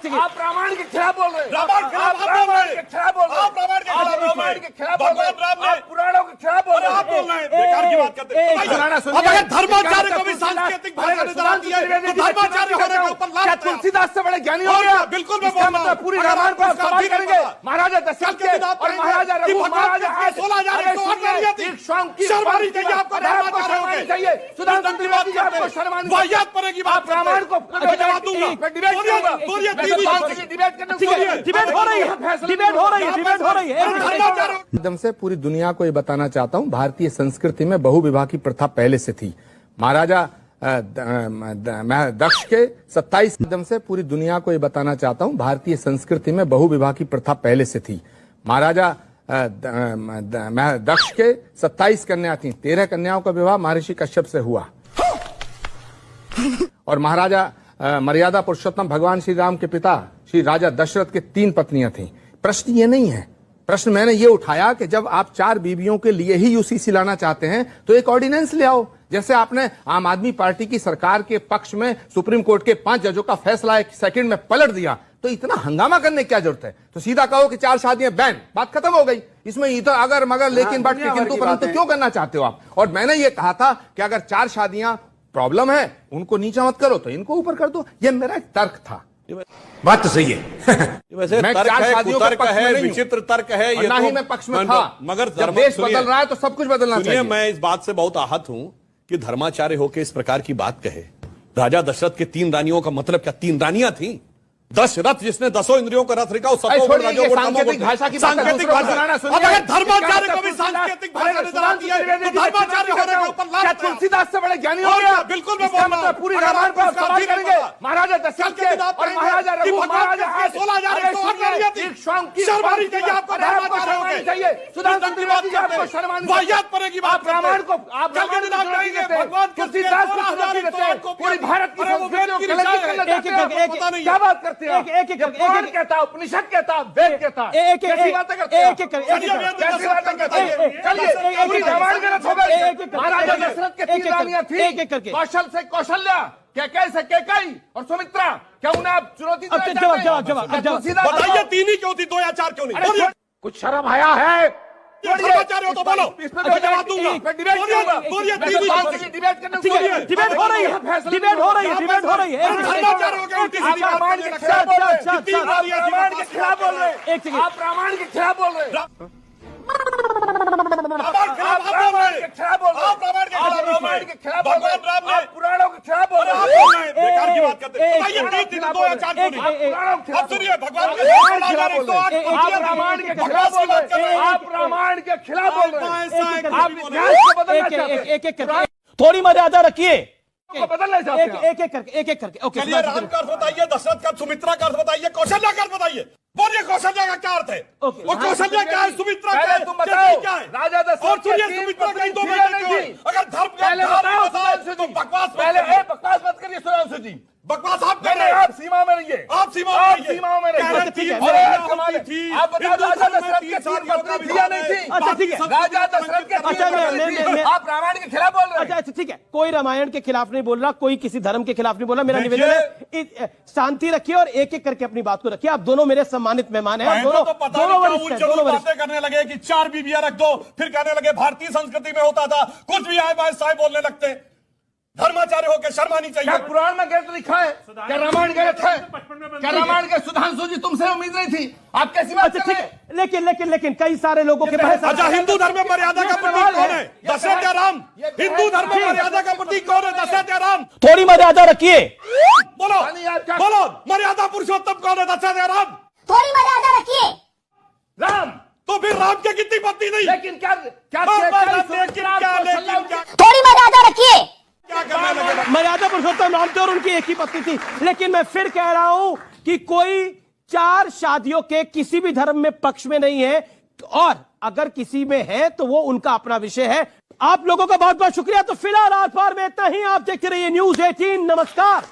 आप रामायण के खिलाफ बोल रहे हैं। रामायण के खिलाफ बोल रहे हैं। आप रामायण के खिलाफ बोल रहे हैं। भगवान राम ने पुराणों के खिलाफ बोल रहे हैं। आप बोल रहे हैं बेकार की बात करते हैं। अब अगर धर्माचार्य को भी सांस्कृतिक भाषा नजर आती है तो धर्माचार्य होने के ऊपर क्या तुलसीदास से बड़े ज्ञानी हो गया? बिल्कुल मैं बोल रहा हूं। पूरी रामायण को आप सवाल करेंगे महाराजा दशरथ के और महाराजा रघु महाराजा 16,000 शर्मानी चाहिए आपको। धर्माचार्य चाहिए सुधांशु त्रिवेदी आपको शर्मानी वाहियात परेगी बात। आप रामायण को जवाब दूंगा। डिबेट हो रही है। एकदम से पूरी दुनिया को ये बताना चाहता हूँ, भारतीय संस्कृति में बहुविवाह की प्रथा पहले से थी। महाराजा दक्ष के 27 एकदम से पूरी दुनिया को ये बताना चाहता हूँ, भारतीय संस्कृति में बहुविवाह की प्रथा पहले से थी। महाराजा दक्ष के 27 कन्या थी, 13 कन्याओं का विवाह महर्षि कश्यप से हुआ और महाराजा मर्यादा पुरुषोत्तम भगवान श्री राम के पिता श्री राजा दशरथ के 3 पत्नियां थीं। प्रश्न ये नहीं है, प्रश्न मैंने ये उठाया कि जब आप 4 बीवियों के लिए ही यूसीसी लाना चाहते हैं तो एक ऑर्डिनेंस ले आओ। जैसे आपने आम आदमी पार्टी की सरकार के पक्ष में सुप्रीम कोर्ट के 5 जजों का फैसला 1 सेकंड में पलट दिया, तो इतना हंगामा करने की क्या जरूरत है? तो सीधा कहो कि 4 शादियां बैन, बात खत्म हो गई। इसमें इधर अगर मगर लेकिन बट किंतु परंतु क्यों करना चाहते हो आप? और मैंने ये कहा था कि अगर 4 शादियां प्रॉब्लम है उनको नीचा मत करो तो इनको ऊपर कर दो। ये मेरा एक तर्क था। बात तो सही है। वैसे मैं 4 शादियों के पक्ष में नहीं हूं, विचित्र तर्क है ये, ना ही मैं पक्ष में था। मगर जब देश बदल रहा है तो सब कुछ बदलना चाहिए। मैं इस बात से बहुत आहत हूं कि धर्माचार्य होकर इस प्रकार की बात कहे। राजा दशरथ के 3 रानियों का मतलब क्या 3 रानियां थी? 10 रथ जिसने 10 इंद्रियों का रथ रखा उस सांकेतिक भाषा की सांकेतिक भाषा। अब अगर धर्माचार्य को भी सांकेतिक भाषा नजर आती है तो धर्माचार्य होने के ऊपर क्या तुलसीदास से बड़े ज्ञानी हो गया? बिल्कुल मैं बोल रहा हूं। पूरी रामायण को आप सवाल करेंगे महाराजा दशरथ के और महाराजा रघु महाराजा 16,000 शर्मानी चाहिए आपको। धर्माचार्य चाहिए सुधांशु त्रिवेदी आपको शर्मानी वाहियात परेगी बात। आप रामायण को आप तुलसीदास को पूरी भारत की संस्कृति को कलंकित करना चाहते हैं। क्या बात करते हैं? भगवान कहता, उपनिषद कहता, वेद कहता, कैसी बातें करते हैं? कैसी बातें करते हैं? चलिए पूरी रामायण गलत हो गई। महाराजा दशरथ के 3 रानियां थी, कौशल से कौशल्या, कैकेयी से कैकेयी और सुमित्रा। क्या उन्हें आप चुनौती देना चाहते हैं? बताइए 3 ही क्यों थी, 2 या 4 क्यों नहीं? कुछ शर्म आया है? धर्माचार्य हो तो बोलो, जवाब दूंगा। डिबेट हो रही है। धर्माचार्य हो गया, आप रामायण के खिलाफ बोल रहे हैं। रामायण के खिलाफ बोल रहे हैं। आप रामायण के खिलाफ बोल रहे हैं। रामायण के खिलाफ भगवान राम ने पुराणों के खिलाफ बोल रहे हैं। बेकार की बात करते हैं। बताइए 2 या 4 क्यों नहीं? अब सुनिए भगवान आप रामायण के खिलाफ बोल रहे हैं। आप रामायण के खिलाफ बोल रहे हैं। आप इतिहास को बदलना चाहते हैं। थोड़ी मर्यादा रखिए। बदलना चाहते हैं। एक करके ओके। चलिए राम का अर्थ बताइए, दशरथ का, सुमित्रा का अर्थ बताइए, कौशल्या का अर्थ बताइए। बोलिए कौशल्या का क्या अर्थ है? वो कौशल्या क्या है, सुमित्रा क्या है, तुम बताओ। क्या है? राजा दशरथ और सुनिए सुमित्रा का 2 बेटे क्यों है? अगर धर्म पहले बताओ सुधांशु तो जी। बकवास पहले बकवास मत करिए सुधांशु जी। बकवास आप कर रहे हैं। आप सीमा में रहिए। आप सीमा में रहिए। आप बताओ राजा दशरथ के 3 पत्नी थी या नहीं थी? अच्छा ठीक है। राजा दशरथ के 3 पत्नी थी। आप रामायण के खिलाफ बोल रहे हैं। अच्छा ठीक है, कोई रामायण के खिलाफ नहीं बोल रहा, कोई किसी धर्म के खिलाफ नहीं बोल रहा। मेरा निवेदन है शांति रखिए और एक करके अपनी बात को रखिए। आप दोनों मेरे सम्मानित मेहमान हैं। दोनों बातें करने लगे कि 4 बीवियां रख दो, फिर कहने लगे भारतीय संस्कृति में होता था, कुछ भी आए बाय साहब बोलने लगते हैं। धर्माचार्य होकर शर्मानी चाहिए। क्या पुराण में गलत लिखा है? क्या रामायण गलत है? क्या रामायण के सुधांशु जी तुमसे उम्मीद नहीं थी? आप कैसी बात कर रहे हैं? लेकिन कई सारे लोगों के पास। अच्छा हिंदू धर्म में मर्यादा का प्रतीक कौन है? दशरथ या राम? हिंदू धर्म में मर्यादा का प्रतीक कौन है? दशरथ या राम? थोड़ी मर्यादा रखिए। बोलो मर्यादा पुरुषोत्तम कौन है? दशरथ या राम? थोड़ी मर्यादा रखिए। राम। तो फिर राम के कितनी पत्नी नहीं? लेकिन क्या थोड़ी मर्यादा रखिए। क्या करने लगे? मर्यादा पुरुषोत्तम राम थे और उनकी एक ही पत्नी थी। लेकिन मैं फिर कह रहा हूं कि कोई 4 शादियों के किसी भी धर्म में पक्ष में नहीं है, और अगर किसी में है तो वो उनका अपना विषय है। आप लोगों का बहुत बहुत शुक्रिया। तो फिलहाल आर पार में इतना ही। आप देखते रहिए News 18। नमस्कार।